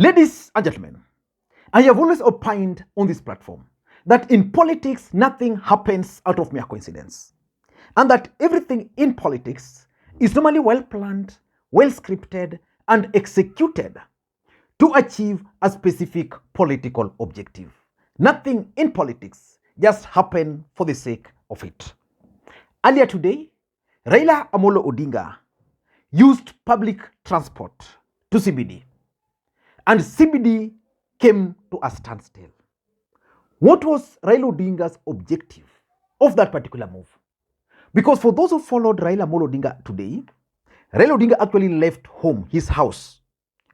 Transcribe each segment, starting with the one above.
Ladies and gentlemen, I have always opined on this platform that in politics, nothing happens out of mere coincidence, and that everything in politics is normally well planned, well scripted, and executed to achieve a specific political objective. Nothing in politics just happens for the sake of it. Earlier today, Raila Odinga used public transport to CBD, and CBD came to a standstill. What was Raila Odinga's objective of that particular move? Because for those who followed Raila Odinga today, Raila Odinga actually left home, his house,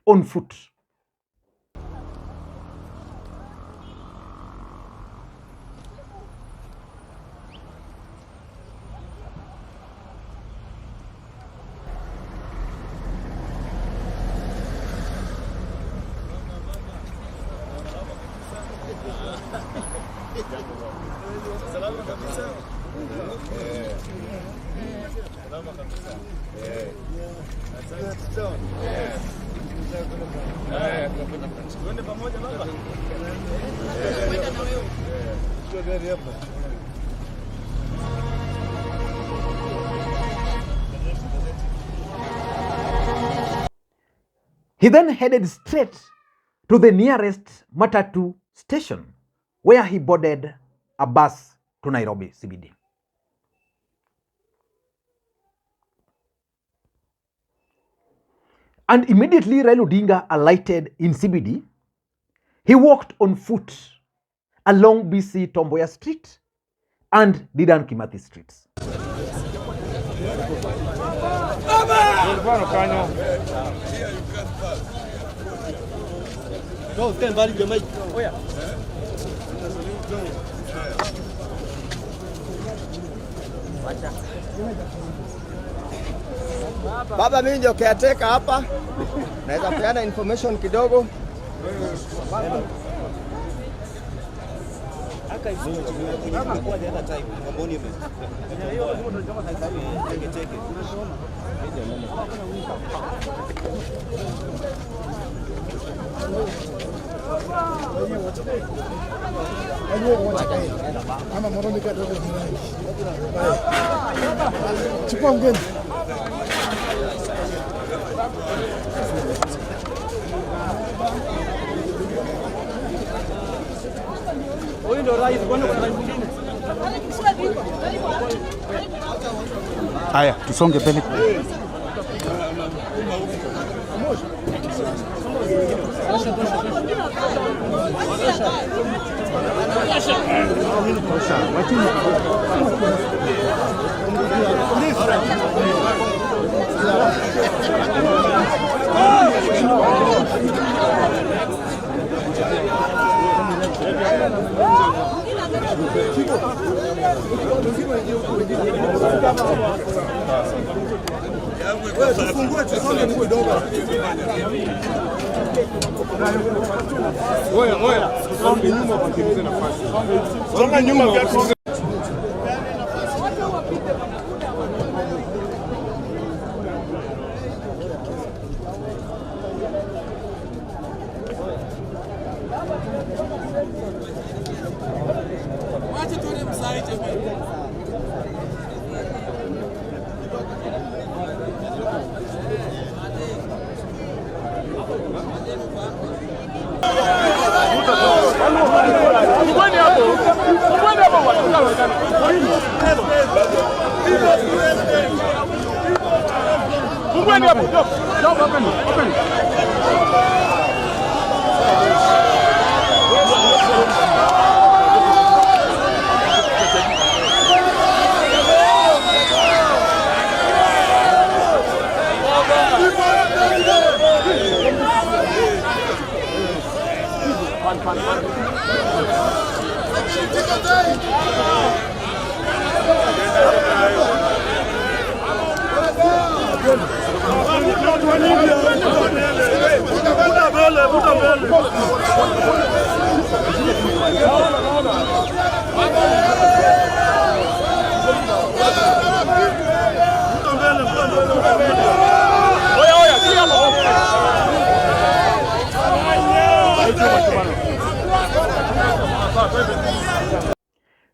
on foot. He then headed straight to the nearest Matatu station, where he boarded a bus to Nairobi CBD. And immediately Raila Odinga alighted in CBD, he walked on foot along BC Tomboya Street and Dedan Kimathi streets. Baba, mimi ndio caretaker hapa. Naweza peana information kidogo. Chukua mgeni. Huyu ndio rais, kwani kuna rais mwingine? Haya, tusonge mbele.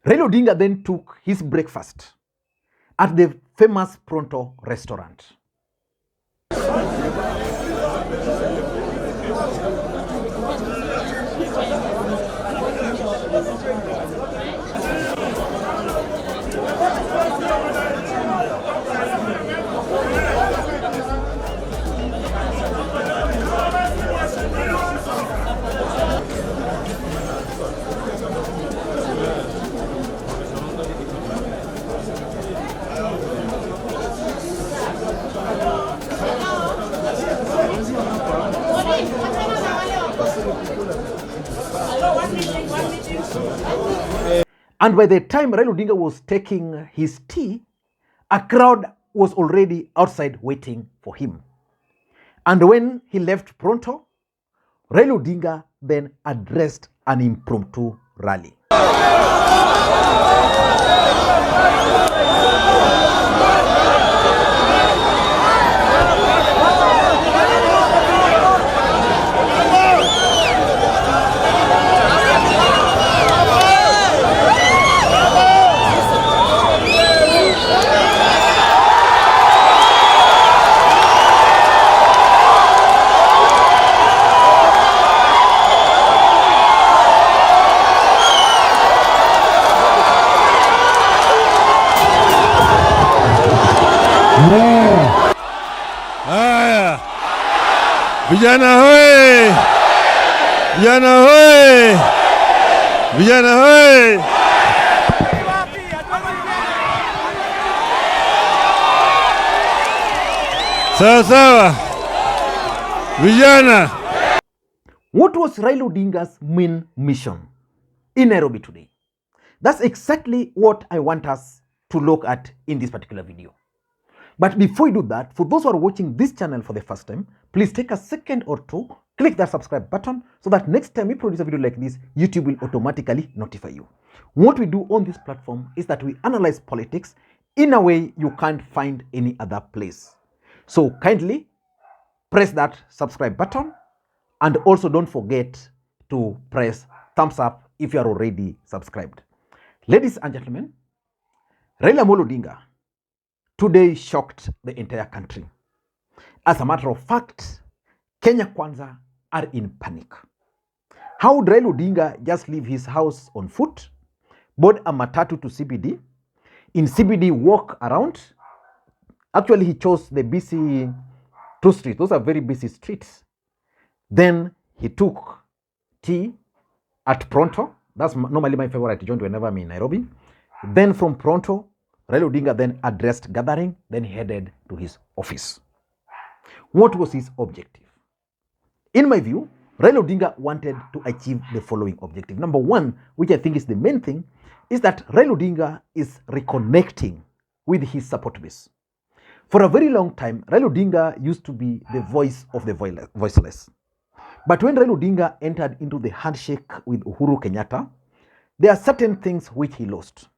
Raila Odinga then took his breakfast at the famous Pronto restaurant. And by the time Raila Odinga was taking his tea, a crowd was already outside waiting for him. And when he left Pronto, Raila Odinga then addressed an impromptu rally. Haya, vijana hoye! Vijana hoye! Vijana hoye! Sawa sawa, vijana. What was Raila Odinga's main mission in Nairobi today? That's exactly what I want us to look at in this particular video. But before we do that, for those who are watching this channel for the first time, please take a second or two, click that subscribe button so that next time we produce a video like this, YouTube will automatically notify you. What we do on this platform is that we analyze politics in a way you can't find any other place. So kindly press that subscribe button, and also don't forget to press thumbs up if you are already subscribed. Ladies and gentlemen, Raila Odinga today shocked the entire country. As a matter of fact, Kenya Kwanza are in panic. How would Raila Odinga just leave his house on foot, board a matatu to CBD, in CBD walk around? Actually, he chose the busy two streets. Those are very busy streets. Then he took tea at Pronto. That's normally my favorite joint whenever I'm in Nairobi. Then from Pronto, Raila Odinga then addressed gathering, then he headed to his office. What was his objective? In my view, Raila Odinga wanted to achieve the following objective. Number one, which I think is the main thing, is that Raila Odinga is reconnecting with his support base. For a very long time, Raila Odinga used to be the voice of the voiceless. But when Raila Odinga entered into the handshake with Uhuru Kenyatta, there are certain things which he lost.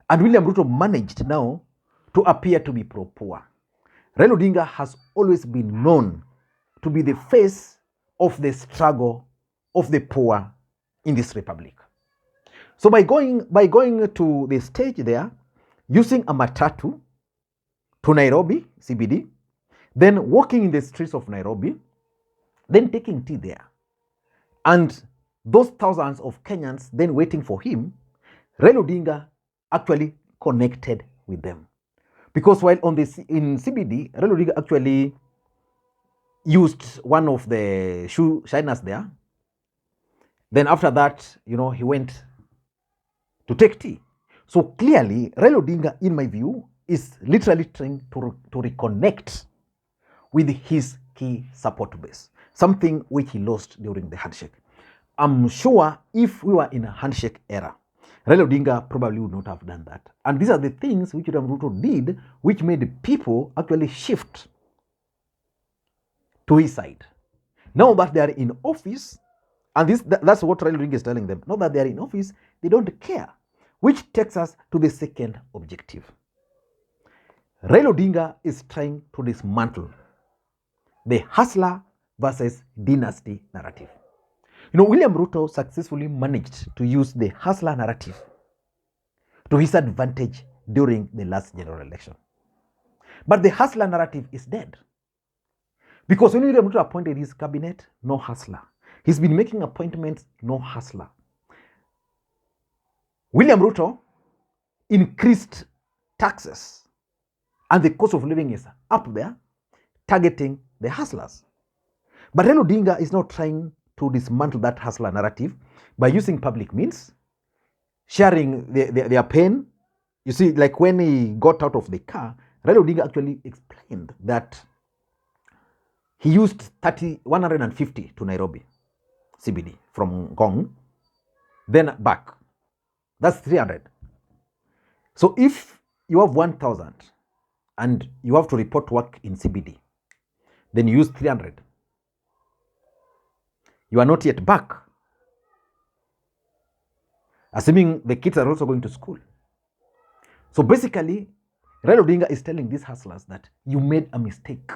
And William Ruto managed now to appear to be pro-poor. Raila Odinga has always been known to be the face of the struggle of the poor in this republic. So by going to the stage there, using a matatu to Nairobi CBD, then walking in the streets of Nairobi, then taking tea there, and those thousands of Kenyans then waiting for him, Raila Odinga actually connected with them. Because while in CBD, Raila Odinga actually used one of the shoe shiners there. Then after that, he went to take tea. So clearly, Raila Odinga, in my view, is literally trying to reconnect with his key support base, something which he lost during the handshake. I'm sure if we were in a handshake era, Raila Odinga probably would not have done that. And these are the things which Ruto did, which made people actually shift to his side. Now that they are in office, and that's what Raila Odinga is telling them, now that they are in office, they don't care. Which takes us to the second objective. Raila Odinga is trying to dismantle the hustler versus dynasty narrative. William Ruto successfully managed to use the hustler narrative to his advantage during the last general election. But the hustler narrative is dead. Because when William Ruto appointed his cabinet, no hustler. He's been making appointments, no hustler. William Ruto increased taxes, and the cost of living is up there, targeting the hustlers. But Raila Odinga is now trying to dismantle that hustler narrative by using public means, sharing their pain. You see, like when he got out of the car, Raila Odinga actually explained that he used 150 to Nairobi CBD from Ngong, then back. That's 300. So if you have 1,000 and you have to report work in CBD, then you use 300. You are not yet back, assuming the kids are also going to school. So basically, Raila Odinga is telling these hustlers that you made a mistake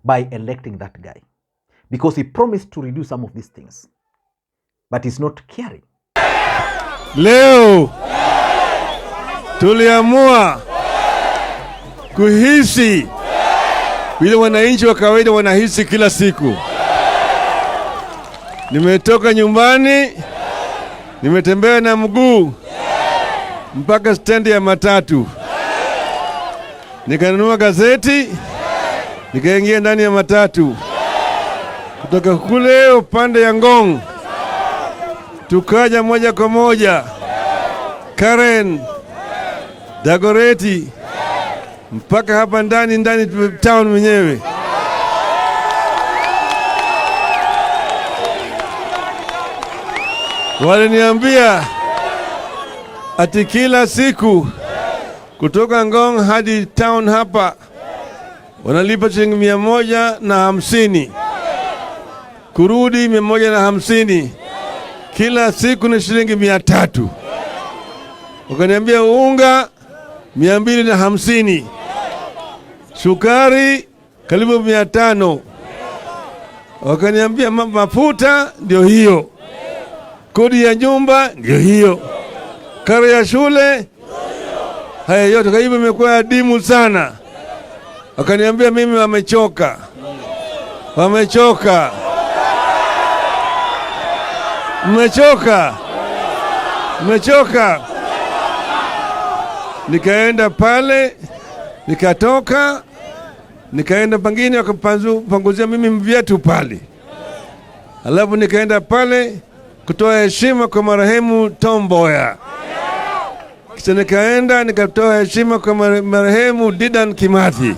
by electing that guy, because he promised to reduce some of these things, but he's not caring. Leo tuliamua kuhisi vile wananchi wa kawaida wanahisi kila siku. Nimetoka nyumbani, nimetembea na mguu mpaka stendi ya matatu, nikanunua gazeti, nikaingia ndani ya matatu. Kutoka kule upande ya Ngong tukaja moja kwa moja Karen, Dagoreti, mpaka hapa ndani town mwenyewe. Waliniambia ati kila siku kutoka Ngong hadi town hapa wanalipa shilingi 150, kurudi 150, kila siku ni shilingi 300. Wakaniambia unga 250, sukari karibu 500. Wakaniambia mafuta ndio hiyo, kodi ya nyumba ndio hiyo, karo ya shule, haya yote. Kwa hivyo imekuwa adimu sana. Wakaniambia mimi wamechoka. Mmechoka. Nikaenda pale, nikatoka, nikaenda pangine, wakapanguzia mimi viatu pale. Alafu nikaenda pale kutoa heshima kwa marehemu Tom Mboya. Kisha nikaenda nikatoa heshima kwa marehemu Dedan Kimathi.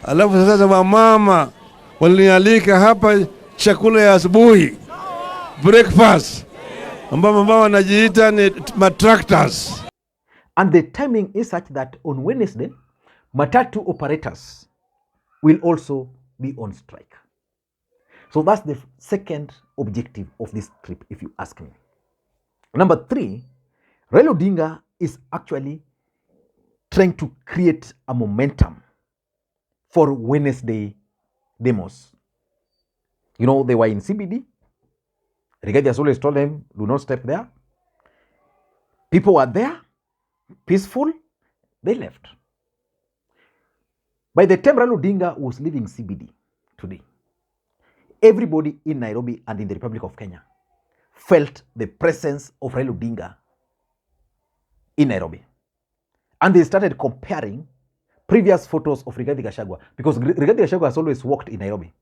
Alafu sasa wamama walinialika hapa chakula ya asubuhi, breakfast, ambao wanajiita ni matractors. And the timing is such that on Wednesday, matatu operators will also be on strike. So that's the second objective of this trip, if you ask me. Number 3, Raila Odinga is actually trying to create a momentum for Wednesday demos. They were in CBD. Rigathi has always told them, do not step there. People were there, peaceful, they left. By the time Raila Odinga was leaving CBD today, everybody in Nairobi and in the Republic of Kenya felt the presence of Raila Odinga in Nairobi. And they started comparing previous photos of Rigathi Gachagua, because Rigathi Gachagua has always walked in Nairobi,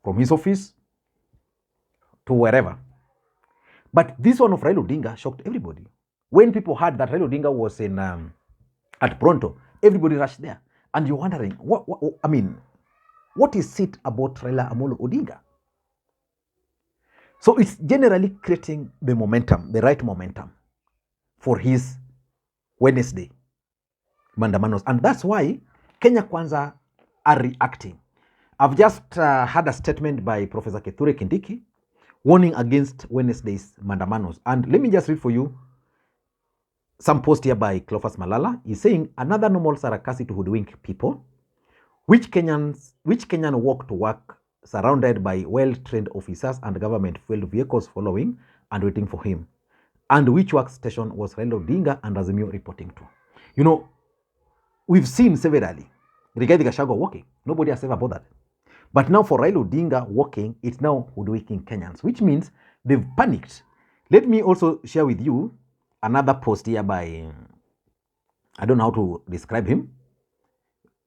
from his office to wherever. But this one of Raila Odinga shocked everybody. When people heard that Raila Odinga was in at Pronto, everybody rushed there. And you're wondering, what is it about Raila Amolo Odinga? So it's generally creating the momentum, the right momentum for his Wednesday mandamanos. And that's why Kenya Kwanza are reacting. I've just had a statement by Professor Kithure Kindiki warning against Wednesday's mandamanos. And let me just read for you some post here by Cleophas Malala. He's saying, another normal sarcastic to hoodwink people, which Kenyan walk to work surrounded by well-trained officers and government-fueled vehicles following and waiting for him. And which workstation was Raila Odinga and Azimio reporting to? You know, we've seen severally Rigathi Gachagua walking. Nobody has ever bothered. But now for Raila Odinga walking, it's now hoodwinking Kenyans, which means they've panicked. Let me also share with you another post here by, I don't know how to describe him.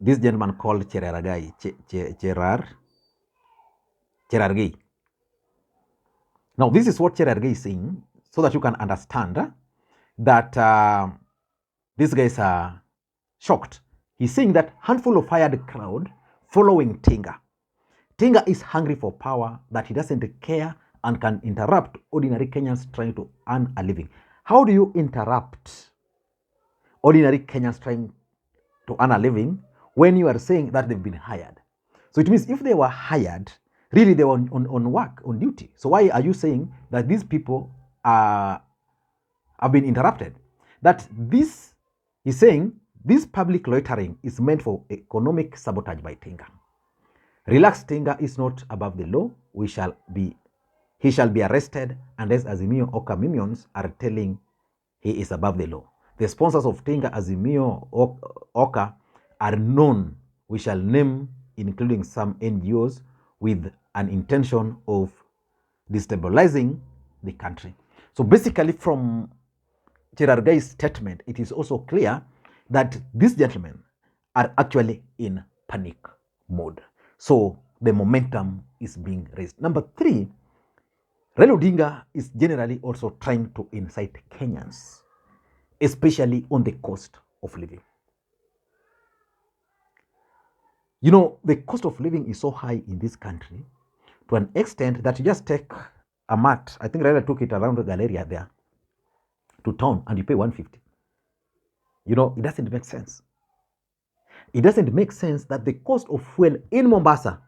This gentleman called Cherargei. Cherargei. Now, this is what Cherargei is saying, so that you can understand that these guys are shocked. He's saying that handful of hired crowd following Tinga. Tinga is hungry for power, that he doesn't care and can interrupt ordinary Kenyans trying to earn a living. How do you interrupt ordinary Kenyans trying to earn a living when you are saying that they've been hired? So it means if they were hired, really they were on work, on duty. So why are you saying that these people have been interrupted? That this, he's saying, this public loitering is meant for economic sabotage by Tinga. Relax, Tinga is not above the law. He shall be arrested unless Azimio Oka minions are telling he is above the law. The sponsors of Tinga, Azimio Oka, are known. We shall name, including some NGOs, with an intention of destabilizing the country. So basically from Cherargei's statement, it is also clear that these gentlemen are actually in panic mode. So the momentum is being raised. Number 3, Raila Odinga is generally also trying to incite Kenyans, especially on the cost of living. You know, the cost of living is so high in this country to an extent that you just take a mat. I think Raila took it around the Galleria there to town and you pay 150. You know, it doesn't make sense. It doesn't make sense that the cost of fuel in Mombasa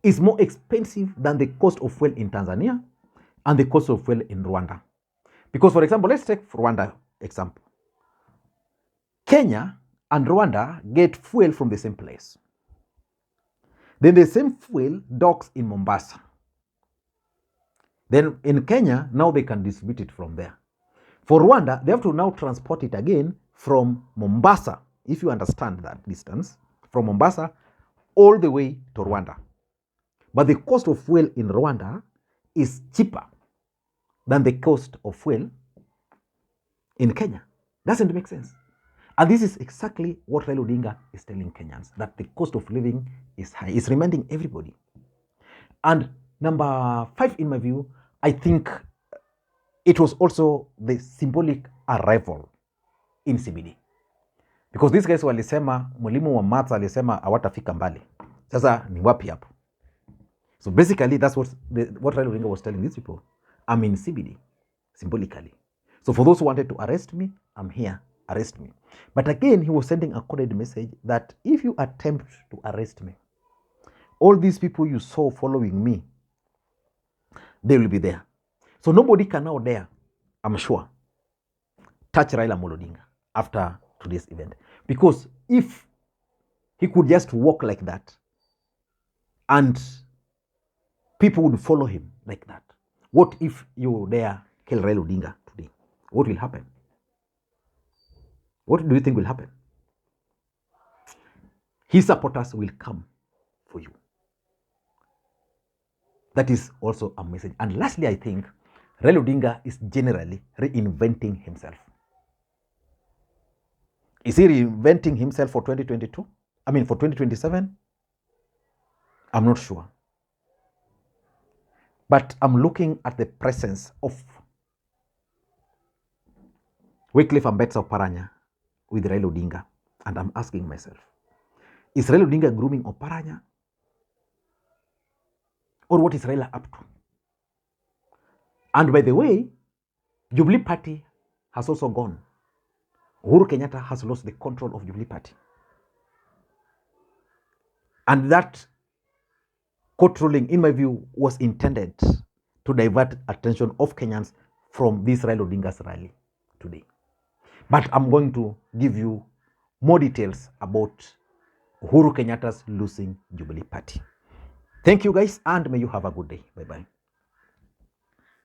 is more expensive than the cost of fuel in Tanzania and the cost of fuel in Rwanda. Because, for example, let's take Rwanda example. Kenya and Rwanda get fuel from the same place. Then the same fuel docks in Mombasa. Then in Kenya, now they can distribute it from there. For Rwanda, they have to now transport it again from Mombasa, if you understand that distance, from Mombasa all the way to Rwanda. But the cost of fuel in Rwanda is cheaper than the cost of fuel in Kenya. Doesn't make sense. And this is exactly what Raila Odinga is telling Kenyans, that the cost of living is high. It's reminding everybody. And number 5, in my view, I think it was also the symbolic arrival in CBD. Because these guys walisema, mwalimu wa maths alisema hawatafika mbali. Sasa ni wapi hapo? So basically that's what Raila Odinga was telling these people. I'm in CBD, symbolically. So for those who wanted to arrest me, I'm here, arrest me. But again, he was sending a coded message that if you attempt to arrest me, all these people you saw following me, they will be there. So nobody can now dare, I'm sure, touch Raila Odinga after today's event. Because if he could just walk like that and people would follow him like that, what if you dare kill Raila Odinga today? What will happen? What do you think will happen? His supporters will come for you. That is also a message. And lastly, I think Raila Odinga is generally reinventing himself. Is he reinventing himself for 2022? I mean, for 2027? I'm not sure. But I'm looking at the presence of Wycliffe Ambetsa Oparanya with Raila Odinga, and I'm asking myself, is Raila Odinga grooming Oparanya? Or what is Raila up to? And by the way, Jubilee Party has also gone. Uhuru Kenyatta has lost the control of Jubilee Party. And that court ruling, in my view, was intended to divert attention of Kenyans from this Raila Odinga's rally today. But I'm going to give you more details about Uhuru Kenyatta's losing Jubilee Party. Thank you guys, and may you have a good day. Bye-bye.